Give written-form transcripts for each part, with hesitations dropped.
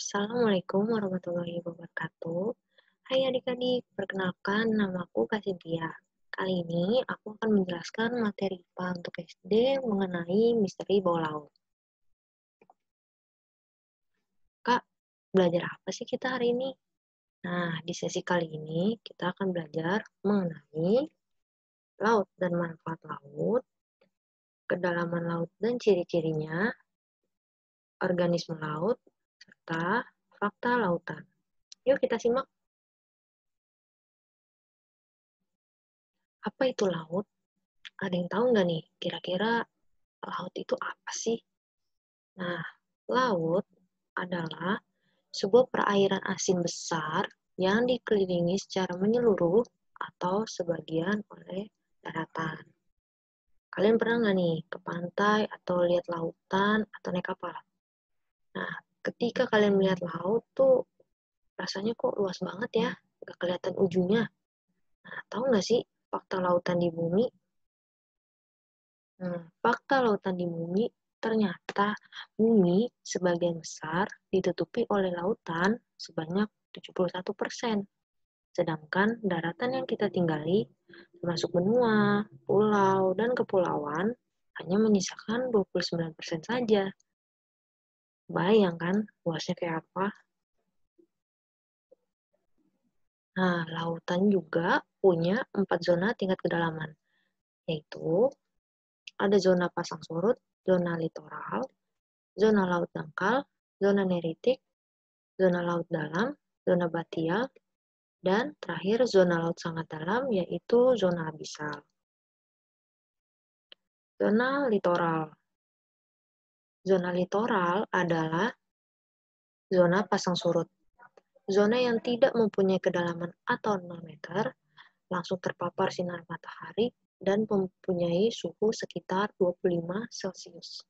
Assalamualaikum warahmatullahi wabarakatuh. Hai adik-adik, perkenalkan namaku Kasintia. Kali ini aku akan menjelaskan materi IPA untuk SD mengenai misteri bawah laut. Kak, belajar apa sih kita hari ini? Nah, di sesi kali ini kita akan belajar mengenai laut dan manfaat laut, kedalaman laut dan ciri-cirinya, organisme laut, serta fakta lautan. Yuk kita simak. Apa itu laut? Ada yang tahu nggak nih, kira-kira laut itu apa sih? Nah, laut adalah sebuah perairan asin besar yang dikelilingi secara menyeluruh atau sebagian oleh daratan. Kalian pernah nggak nih ke pantai atau lihat lautan atau naik kapal? Nah, ketika kalian melihat laut tuh rasanya kok luas banget ya, nggak kelihatan ujungnya. Nah, tahu nggak sih fakta lautan di bumi? Fakta lautan di bumi, ternyata bumi sebagian besar ditutupi oleh lautan sebanyak 71%. Sedangkan daratan yang kita tinggali, termasuk benua, pulau, dan kepulauan, hanya menyisakan 29% saja. Bayangkan luasnya kayak apa? Nah, lautan juga punya 4 zona tingkat kedalaman, yaitu ada zona pasang surut, zona litoral, zona laut dangkal, zona neritik, zona laut dalam, zona batial, dan terakhir zona laut sangat dalam yaitu zona abisal. Zona litoral. Zona litoral adalah zona pasang surut. Zona yang tidak mempunyai kedalaman atau 0 meter, langsung terpapar sinar matahari dan mempunyai suhu sekitar 25 Celcius.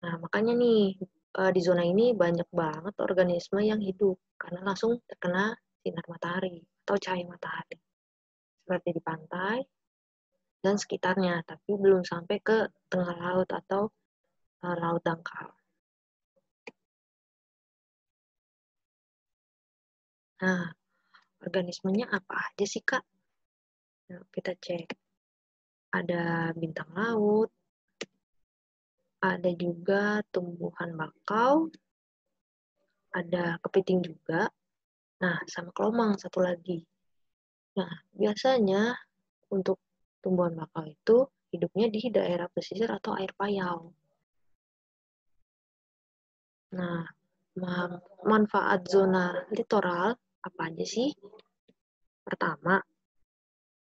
Nah, makanya nih, di zona ini banyak banget organisme yang hidup karena langsung terkena sinar matahari atau cahaya matahari. Seperti di pantai dan sekitarnya, tapi belum sampai ke tengah laut atau laut dangkal. Nah, organismenya apa aja sih, Kak? Nah, kita cek. Ada bintang laut, ada juga tumbuhan bakau, ada kepiting juga, nah sama kelomang satu lagi. Nah, biasanya untuk tumbuhan bakau itu hidupnya di daerah pesisir atau air payau. Nah, manfaat zona litoral apa aja sih? Pertama,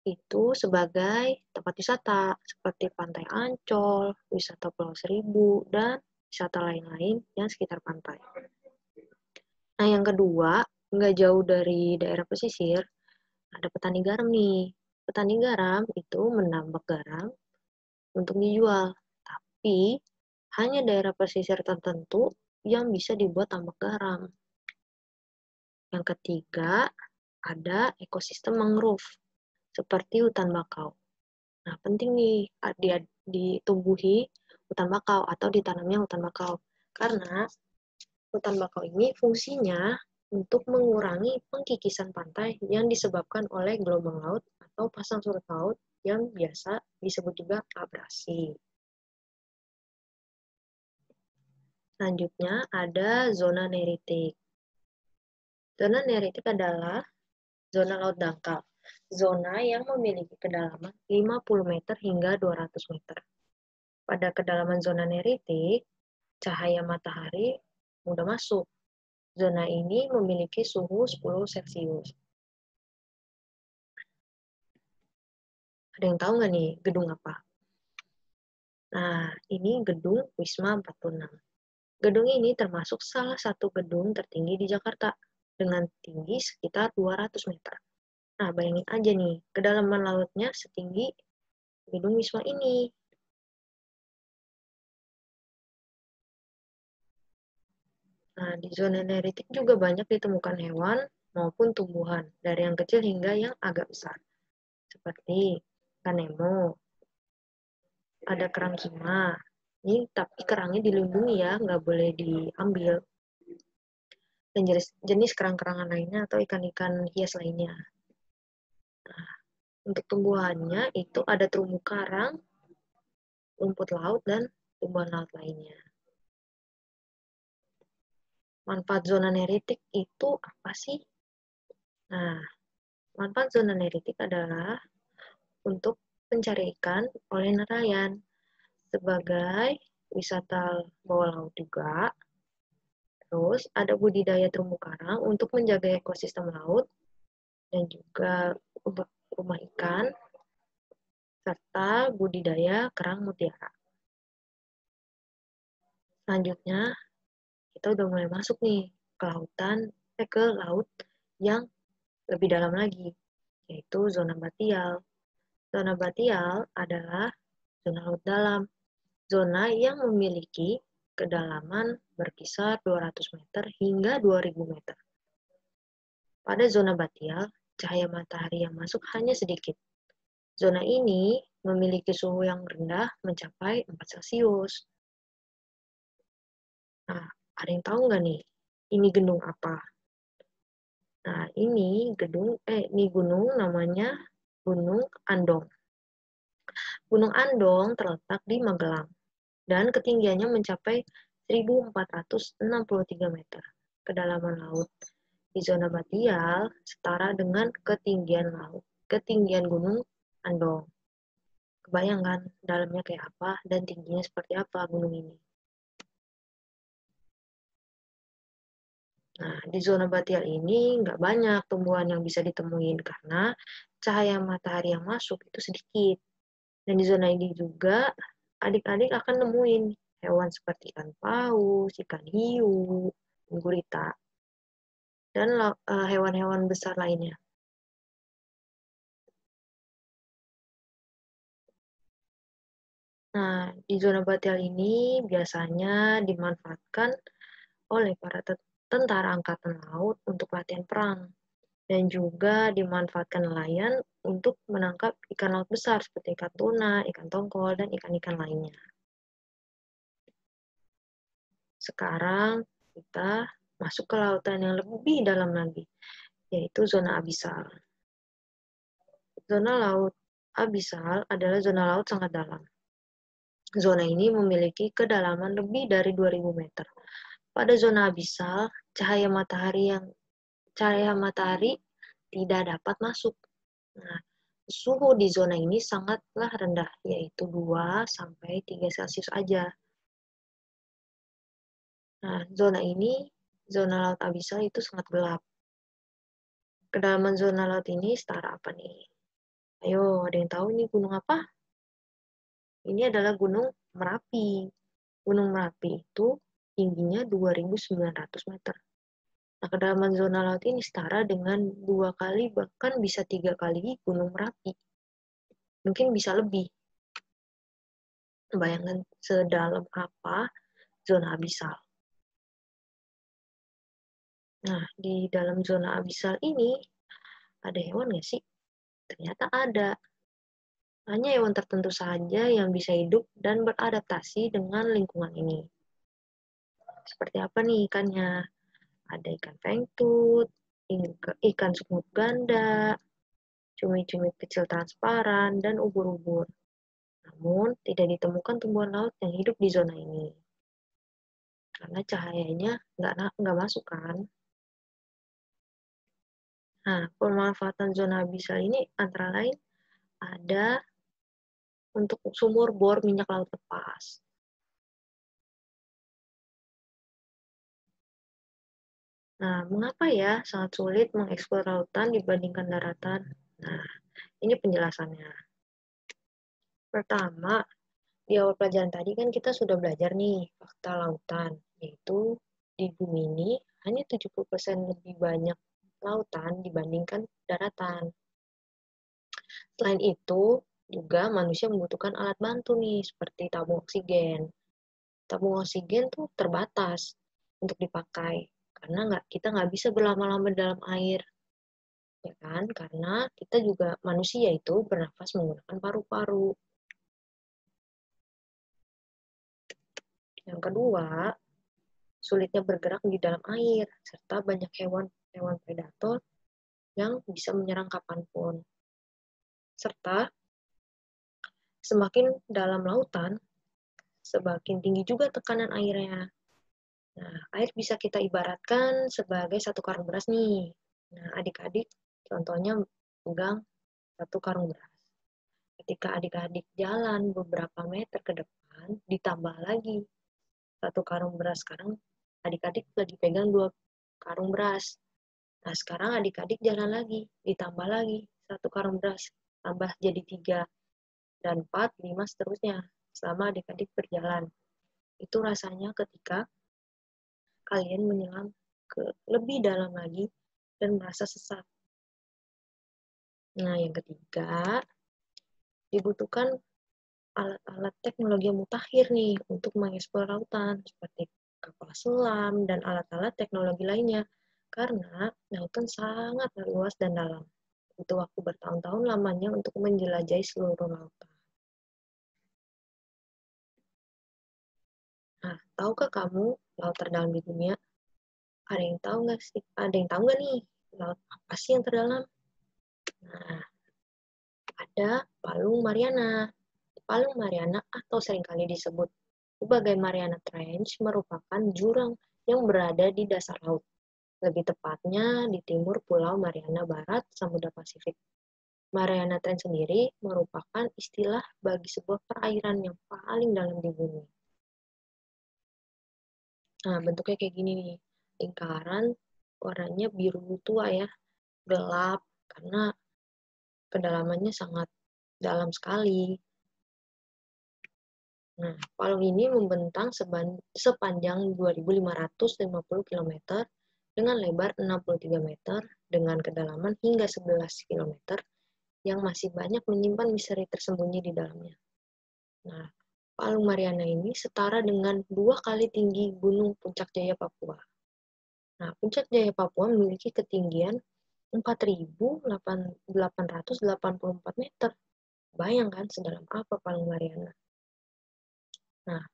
itu sebagai tempat wisata seperti Pantai Ancol, wisata Pulau Seribu, dan wisata lain-lain yang sekitar pantai. Nah, yang kedua, nggak jauh dari daerah pesisir, ada petani garam nih. Petani garam itu menambak garam untuk dijual, tapi hanya daerah pesisir tertentu yang bisa dibuat tambak garam. Yang ketiga, ada ekosistem mangrove, seperti hutan bakau. Nah, penting nih dia ditumbuhi hutan bakau atau ditanamnya hutan bakau. Karena hutan bakau ini fungsinya untuk mengurangi pengkikisan pantai yang disebabkan oleh gelombang laut atau pasang surut laut yang biasa disebut juga abrasi. Selanjutnya ada zona neritik. Zona neritik adalah zona laut dangkal. Zona yang memiliki kedalaman 50 meter hingga 200 meter. Pada kedalaman zona neritik, cahaya matahari mudah masuk. Zona ini memiliki suhu 10 Celcius. Ada yang tahu nggak nih gedung apa? Nah, ini gedung Wisma 46. Gedung ini termasuk salah satu gedung tertinggi di Jakarta dengan tinggi sekitar 200 meter. Nah, bayangin aja nih, kedalaman lautnya setinggi gedung Wisma ini. Nah, di zona neritik juga banyak ditemukan hewan maupun tumbuhan, dari yang kecil hingga yang agak besar. Seperti ikan nemo, ada kerang kima. Ini tapi kerangnya dilindungi ya, nggak boleh diambil. dan jenis kerang-kerangan lainnya atau ikan-ikan hias lainnya. Nah, untuk tumbuhannya itu ada terumbu karang, rumput laut, dan tumbuhan laut lainnya. Manfaat zona neritik itu apa sih? Nah, manfaat zona neritik adalah untuk pencari ikan oleh nelayan sebagai wisata bawah laut juga. Terus ada budidaya terumbu karang untuk menjaga ekosistem laut dan juga untuk rumah ikan serta budidaya kerang mutiara. Selanjutnya kita udah mulai masuk nih ke laut yang lebih dalam lagi, yaitu zona batial. Zona batial adalah zona laut dalam, zona yang memiliki kedalaman berkisar 200 meter hingga 2000 meter. Pada zona batial, cahaya matahari yang masuk hanya sedikit. Zona ini memiliki suhu yang rendah mencapai 4 Celcius. Nah, ada yang tahu nggak nih, ini gunung apa? Nah, ini gunung namanya Gunung Andong. Gunung Andong terletak di Magelang dan ketinggiannya mencapai 1463 meter. Kedalaman laut di zona batial setara dengan ketinggian Gunung Andong. Kebayangkan dalamnya kayak apa dan tingginya seperti apa gunung ini. Nah, di zona batial ini nggak banyak tumbuhan yang bisa ditemuin karena cahaya matahari yang masuk itu sedikit. Dan di zona ini juga adik-adik akan nemuin hewan seperti ikan paus, ikan hiu, gurita, dan hewan-hewan besar lainnya. Nah, di zona batial ini biasanya dimanfaatkan oleh para tentara angkatan laut untuk latihan perang dan juga dimanfaatkan nelayan untuk menangkap ikan laut besar seperti ikan tuna, ikan tongkol, dan ikan-ikan lainnya. Sekarang kita masuk ke lautan yang lebih dalam lagi, yaitu zona abisal. Zona laut abisal adalah zona laut sangat dalam. Zona ini memiliki kedalaman lebih dari 2000 meter. Pada zona abisal, cahaya matahari tidak dapat masuk. Nah, suhu di zona ini sangatlah rendah, yaitu 2 sampai 3 Celcius aja. Nah, zona laut abisal itu sangat gelap. Kedalaman zona laut ini setara apa nih? Ayo, ada yang tahu ini gunung apa? Ini adalah Gunung Merapi. Gunung Merapi itu tingginya 2.900 meter. Nah, kedalaman zona laut ini setara dengan 2 kali, bahkan bisa 3 kali Gunung Merapi. Mungkin bisa lebih. Bayangkan sedalam apa zona abisal. Nah, di dalam zona abisal ini, ada hewan nggak sih? Ternyata ada. Hanya hewan tertentu saja yang bisa hidup dan beradaptasi dengan lingkungan ini. Seperti apa nih ikannya? Ada ikan fengtut, ikan semut ganda, cumi-cumi kecil transparan, dan ubur-ubur. Namun, tidak ditemukan tumbuhan laut yang hidup di zona ini. Karena cahayanya nggak masuk kan. Nah, pemanfaatan zona abisal ini antara lain ada untuk sumur bor minyak laut lepas. Nah, mengapa ya sangat sulit mengeksplor lautan dibandingkan daratan? Nah, ini penjelasannya. Pertama, di awal pelajaran tadi kan kita sudah belajar nih fakta lautan, yaitu di bumi ini hanya 70% lebih banyak lautan dibandingkan daratan. Selain itu, juga manusia membutuhkan alat bantu nih, seperti tabung oksigen. Tabung oksigen tuh terbatas untuk dipakai, karena kita nggak bisa berlama-lama dalam air. Ya kan? Karena kita juga manusia itu bernafas menggunakan paru-paru. Yang kedua, sulitnya bergerak di dalam air, serta banyak hewan predator yang bisa menyerang kapanpun. Serta semakin dalam lautan, semakin tinggi juga tekanan airnya. Nah, air bisa kita ibaratkan sebagai satu karung beras nih. Nah, adik-adik contohnya pegang satu karung beras. Ketika adik-adik jalan beberapa meter ke depan, ditambah lagi satu karung beras. Sekarang adik-adik lagi pegang 2 karung beras. Nah, sekarang adik-adik jalan lagi, ditambah lagi satu karung beras, tambah jadi 3, dan 4, 5, seterusnya, selama adik-adik berjalan. Itu rasanya ketika kalian menyelam ke lebih dalam lagi dan merasa sesat. Nah, yang ketiga, dibutuhkan alat-alat teknologi yang mutakhir nih untuk mengeksplor lautan, seperti kapal selam dan alat-alat teknologi lainnya. Karena lautan sangat luas dan dalam. Butuh waktu bertahun-tahun lamanya untuk menjelajahi seluruh lautan. Nah, tahukah kamu laut terdalam di dunia? Ada yang tahu nggak sih? Ada yang tahu nggak nih laut apa sih yang terdalam? Nah, ada Palung Mariana. Palung Mariana atau seringkali disebut sebagai Mariana Trench merupakan jurang yang berada di dasar laut. Lebih tepatnya di timur Pulau Mariana Barat, Samudra Pasifik. Mariana Trench sendiri merupakan istilah bagi sebuah perairan yang paling dalam di bumi. Nah, bentuknya kayak gini nih. Lingkaran, warnanya biru tua ya, gelap, karena kedalamannya sangat dalam sekali. Nah, palung ini membentang sepanjang 2.550 km dengan lebar 63 meter dengan kedalaman hingga 11 km yang masih banyak menyimpan misteri tersembunyi di dalamnya. Nah, Palung Mariana ini setara dengan 2 kali tinggi Gunung Puncak Jaya Papua. Nah, Puncak Jaya Papua memiliki ketinggian 4.884 meter. Bayangkan sedalam apa Palung Mariana. Nah,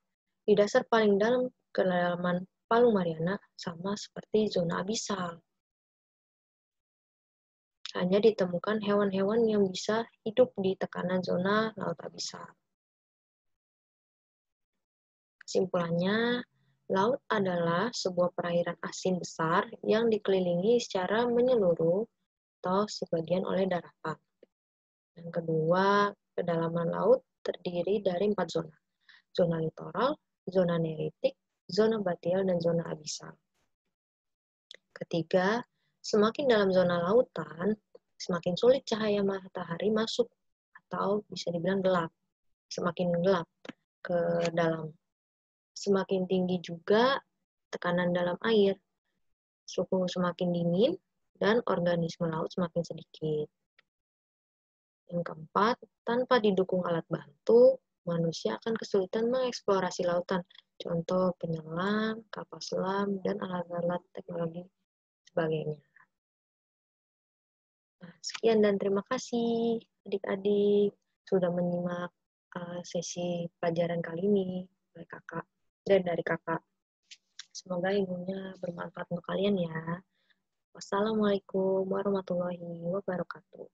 di dasar paling dalam kedalaman Palung Mariana sama seperti zona abisal. Hanya ditemukan hewan-hewan yang bisa hidup di tekanan zona laut abisal. Kesimpulannya, laut adalah sebuah perairan asin besar yang dikelilingi secara menyeluruh atau sebagian oleh daratan. Yang kedua, kedalaman laut terdiri dari 4 zona. Zona litoral, zona neritik, zona batial, dan zona abisal. Ketiga, semakin dalam zona lautan, semakin sulit cahaya matahari masuk atau bisa dibilang gelap. Semakin gelap ke dalam. Semakin tinggi juga tekanan dalam air. Suhu semakin dingin dan organisme laut semakin sedikit. Yang keempat, tanpa didukung alat bantu, manusia akan kesulitan mengeksplorasi lautan. Contoh penyelam, kapal selam, dan alat-alat teknologi sebagainya. Nah, sekian dan terima kasih adik-adik sudah menyimak sesi pelajaran kali ini dari kakak. Semoga ilmunya bermanfaat untuk kalian ya. Wassalamualaikum warahmatullahi wabarakatuh.